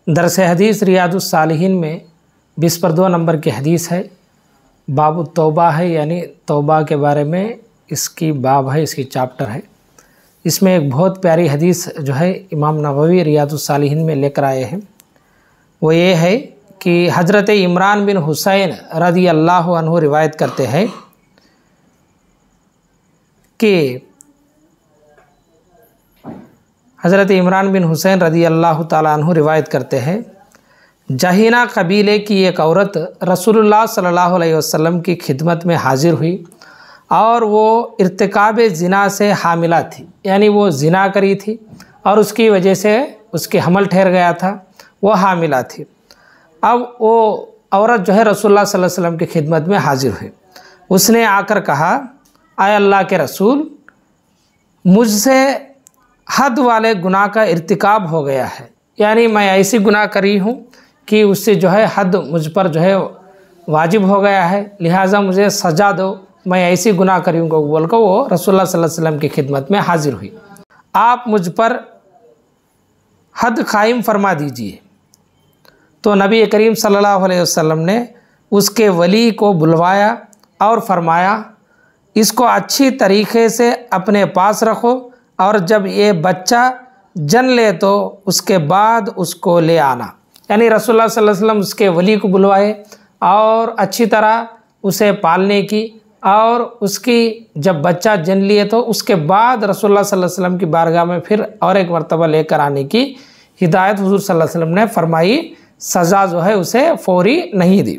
दरस हदीस रियादुस सालिहीन में 20/2 नंबर की हदीस है। बाबु तौबा है, यानी तौबा के बारे में इसकी बाब है, इसकी चैप्टर है। इसमें एक बहुत प्यारी हदीस जो है इमाम नववी रियादुस सालिहीन में लेकर आए हैं। वो ये है कि हज़रत इमरान बिन हुसैन रज़ी अल्लाह अन्हु रिवायत करते हैं कि हज़रत इमरान बिन हुसैन रज़ी अल्लाह ताला अन्हु रिवायत करते हैं, जहीना कबीले की एक औरत रसूलुल्लाह सल्लल्लाहु अलैहि वसल्लम की खिदमत में हाजिर हुई और वो इर्तिकाब ज़िना से हामिला थी, यानी वो ज़िना करी थी और उसकी वजह से उसके हमल ठहर गया था, वो हामिला थी। अब वो औरत जो है रसूलुल्लाह सल्लल्लाहु अलैहि वसल्लम की खिदमत में हाजिर हुई। उसने आकर कहा, आए अल्लाह के रसूल, मुझसे हद वाले गुनाह का इर्तिकाब हो गया है, यानी मैं ऐसी गुनाह करी हूँ कि उससे जो है हद मुझ पर जो है वाजिब हो गया है, लिहाजा मुझे सज़ा दो, मैं ऐसी गुनाह करी हूँ बोलकर वो रसूलुल्लाह सल्लल्लाहु अलैहि वसल्लम की खिदमत में हाजिर हुई। आप मुझ पर हद कायम फरमा दीजिए। तो नबी करीम सल्लल्लाहु अलैहि वसल्लम ने उसके वली को बुलवाया और फरमाया, इसको अच्छी तरीक़े से अपने पास रखो और जब ये बच्चा जन ले तो उसके बाद उसको ले आना। यानी रसूलुल्लाह सल्लल्लाहु अलैहि वसल्लम उसके वली को बुलवाए और अच्छी तरह उसे पालने की, और उसकी जब बच्चा जन लिए तो उसके बाद रसूलुल्लाह सल्लल्लाहु अलैहि वसल्लम की बारगाह में फिर और एक मरतबा लेकर आने की हिदायत हुज़ूर सल्लल्लाहु अलैहि वसल्लम ने फरमाई। सज़ा जो है उसे फौरी नहीं दी।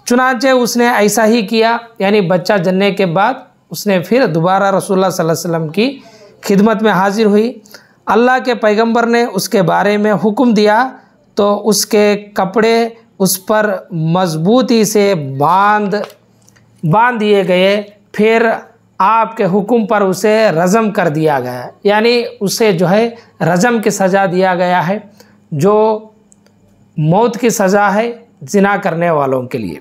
चुनांचे उसने ऐसा ही किया, यानी बच्चा जनने के बाद उसने फिर दोबारा रसूलुल्लाह सल्लल्लाहु अलैहि वसल्लम की खिदमत में हाजिर हुई। अल्लाह के पैगंबर ने उसके बारे में हुक्म दिया तो उसके कपड़े उस पर मजबूती से बांध दिए गए। फिर आपके हुक्म पर उसे रज़म कर दिया गया, यानी उसे जो है रज़म की सज़ा दिया गया है, जो मौत की सज़ा है ज़िना करने वालों के लिए।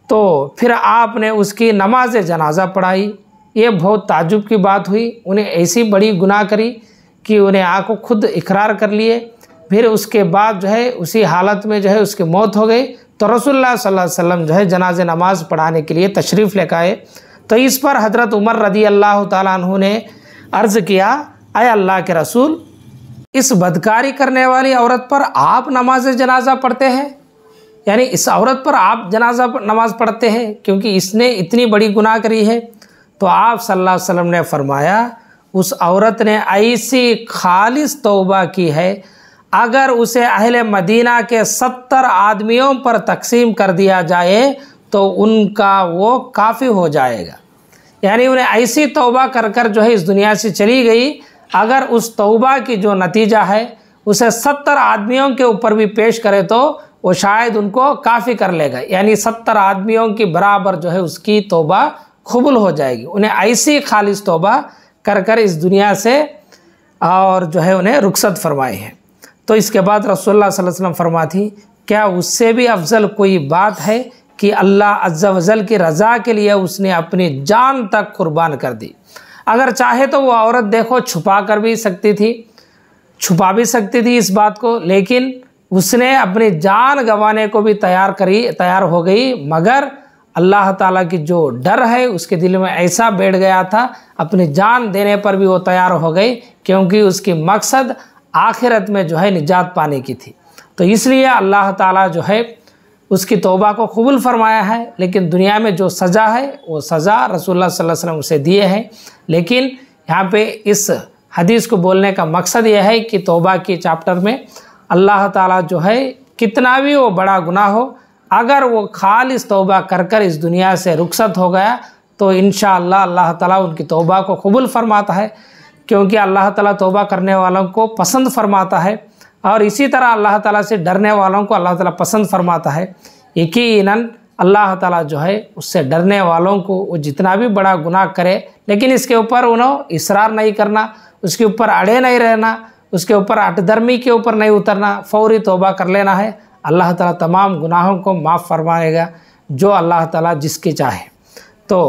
तो फिर आपने उसकी नमाज जनाजा पढ़ाई। ये बहुत ताज्जुब की बात हुई, उन्हें ऐसी बड़ी गुनाह करी कि उन्हें आँखों खुद इकरार कर लिए। फिर उसके बाद जो है उसी हालत में जो है उसकी मौत हो गई। तो रसूलुल्लाह सल्लल्लाहु अलैहि वसल्लम जो है जनाजे नमाज पढ़ाने के लिए तशरीफ़ लेकर आए। तो इस पर हज़रत उमर रज़ी अल्लाह ताला अन्हु ने अर्ज़ किया, आए अल्लाह के रसूल, इस बदकारी करने वाली औरत पर आप नमाज जनाजा पढ़ते हैं, यानी इस औरत पर आप जनाजा नमाज पढ़ते हैं क्योंकि इसने इतनी बड़ी गुनाह करी है। तो आप सल्लल्लाहु अलैहि वसल्लम ने फरमाया, उस औरत ने ऐसी खालिस तौबा की है, अगर उसे अहले मदीना के 70 आदमियों पर तकसीम कर दिया जाए तो उनका वो काफ़ी हो जाएगा। यानी उन्हें ऐसी तौबा कर कर जो है इस दुनिया से चली गई, अगर उस तौबा की जो नतीजा है उसे 70 आदमियों के ऊपर भी पेश करे तो वो शायद उनको काफ़ी कर लेगा, यानी 70 आदमियों की बराबर जो है उसकी तौबा कबूल हो जाएगी। उन्हें ऐसी खालिस तौबा कर कर इस दुनिया से और जो है उन्हें रुखसत फरमाए हैं। तो इसके बाद रसूलुल्लाह सल्लल्लाहु अलैहि वसल्लम फरमाती, क्या उससे भी अफजल कोई बात है कि अल्लाह अज़्ज़ा वजल की रज़ा के लिए उसने अपनी जान तक कुर्बान कर दी। अगर चाहे तो वो औरत देखो छुपा कर भी सकती थी, छुपा भी सकती थी इस बात को, लेकिन उसने अपनी जान गंवाने को भी तैयार हो गई, मगर अल्लाह ताला की जो डर है उसके दिल में ऐसा बैठ गया था, अपनी जान देने पर भी वो तैयार हो गई, क्योंकि उसकी मकसद आखिरत में जो है निजात पाने की थी। तो इसलिए अल्लाह ताला जो है उसकी तौबा को कबूल फरमाया है, लेकिन दुनिया में जो सज़ा है वो सज़ा रसूलुल्लाह सल्लल्लाहु अलैहि वसल्लम उसे दिए हैं। लेकिन यहाँ पे इस हदीस को बोलने का मकसद यह है कि तौबा की चैप्टर में अल्लाह ताला जो है कितना भी वो बड़ा गुनाह हो, अगर वो खालिस तौबा कर कर इस दुनिया से रुखसत हो गया तो इंशाअल्लाह अल्लाह ताला उनकी तौबा को कबूल फरमाता है, क्योंकि अल्लाह ताला तौबा करने वालों को पसंद फरमाता है और इसी तरह अल्लाह ताला से डरने वालों को अल्लाह ताला पसंद फरमाता है। यकीनन अल्लाह ताला जो है उससे डरने वालों को वो जितना भी बड़ा गुनाह करे, लेकिन इसके ऊपर उन्हें इसरार नहीं करना, उसके ऊपर अड़े नहीं रहना, उसके ऊपर अटदर्मी के ऊपर नहीं उतरना, फौरी तौबा कर लेना है। अल्लाह ताला तमाम गुनाहों को माफ़ फरमाएगा, जो अल्लाह ताला जिसकी चाहे। तो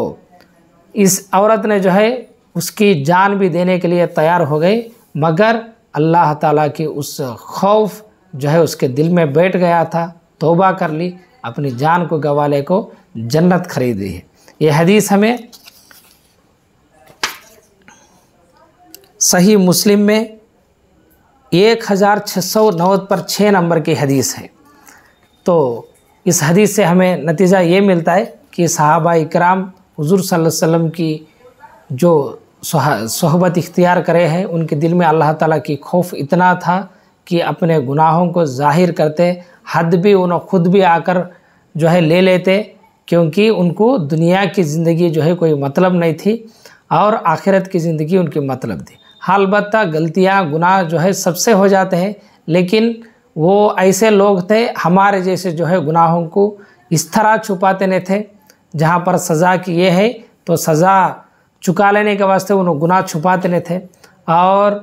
इस औरत ने जो है उसकी जान भी देने के लिए तैयार हो गई, मगर अल्लाह ताला की उस खौफ जो है उसके दिल में बैठ गया था, तौबा कर ली, अपनी जान को गंवाले को जन्नत खरीदी है। ये हदीस हमें सही मुस्लिम में 1690 पर 6 नंबर की हदीस है। तो इस हदीस से हमें नतीजा ये मिलता है कि सहाबा इकराम हुज़ूर सल्लल्लाहु अलैहि वसल्लम की जो सोहबत इख्तियार करे हैं, उनके दिल में अल्लाह ताला की खौफ इतना था कि अपने गुनाहों को ज़ाहिर करते, हद भी उन्हें खुद भी आकर जो है ले लेते, क्योंकि उनको दुनिया की ज़िंदगी जो है कोई मतलब नहीं थी और आखिरत की ज़िंदगी उनकी मतलब थी। हाँ, अलबत्ता गलतियाँ गुनाह जो है सबसे हो जाते हैं, लेकिन वो ऐसे लोग थे हमारे जैसे जो है गुनाहों को इस तरह छुपाते नहीं थे। जहाँ पर सज़ा की ये है तो सज़ा चुका लेने के वास्ते उन्होंने गुनाह छुपाते नहीं थे और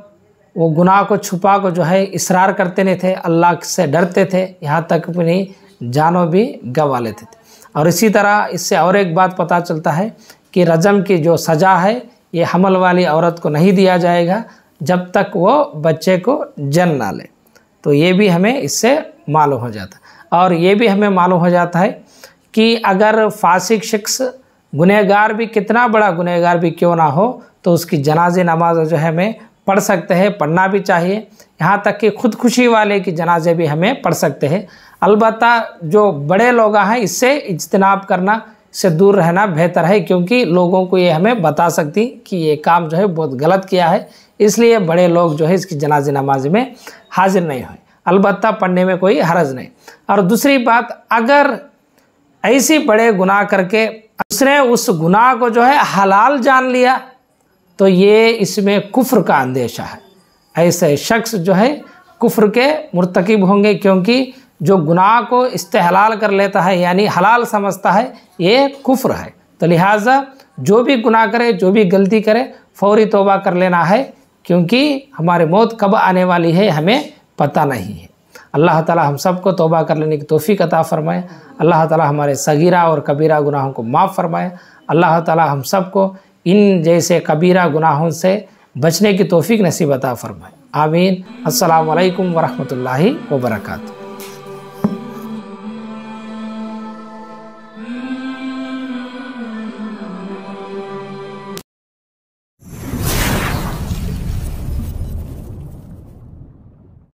वो गुनाह को छुपा को जो है इसरार करते नहीं थे, अल्लाह से डरते थे, यहाँ तक अपनी जानों भी गंवा लेते थे। और इसी तरह इससे और एक बात पता चलता है कि रजम की जो सज़ा है ये हमल वाली औरत को नहीं दिया जाएगा जब तक वो बच्चे को जन्म ना ले। तो ये भी हमें इससे मालूम हो जाता है। और ये भी हमें मालूम हो जाता है कि अगर फासिक शख्स गुनहगार भी, कितना बड़ा गुनहगार भी क्यों ना हो, तो उसकी जनाजे नमाज जो है हमें पढ़ सकते हैं, पढ़ना भी चाहिए। यहाँ तक कि खुदकुशी वाले की जनाजे भी हमें पढ़ सकते हैं। अलबत्ता जो बड़े लोग हैं इससे इज्तनाब करना, से दूर रहना बेहतर है, क्योंकि लोगों को ये हमें बता सकती कि ये काम जो है बहुत गलत किया है, इसलिए बड़े लोग जो है इसकी जनाजे नमाज में हाजिर नहीं हुए। अलबत्ता पढ़ने में कोई हरज नहीं। और दूसरी बात, अगर ऐसी बड़े गुनाह करके उसने उस गुनाह को जो है हलाल जान लिया तो ये इसमें कुफ्र का अंदेशा है। ऐसे शख्स जो है कुफ्र के मुर्तकिब होंगे, क्योंकि जो गुनाह को इस्तेहलाल कर लेता है यानी हलाल समझता है, ये कुफ्र है। तो लिहाजा जो भी गुनाह करे, जो भी गलती करे, फौरी तौबा कर लेना है, क्योंकि हमारी मौत कब आने वाली है हमें पता नहीं है। अल्लाह ताला हम सबको तौबा कर लेने की तौफीक अता फरमाए। अल्लाह ताला हमारे सगीरा और कबीरा गुनाहों को माफ़ फरमाए। अल्लाह ताला हम सबको इन जैसे कबीरा गुनाहों से बचने की तौफीक नसीब अता फरमाए। आमीन। अस्सलामु अलैकुम वरहमतुल्लाहि वबरकातुहू।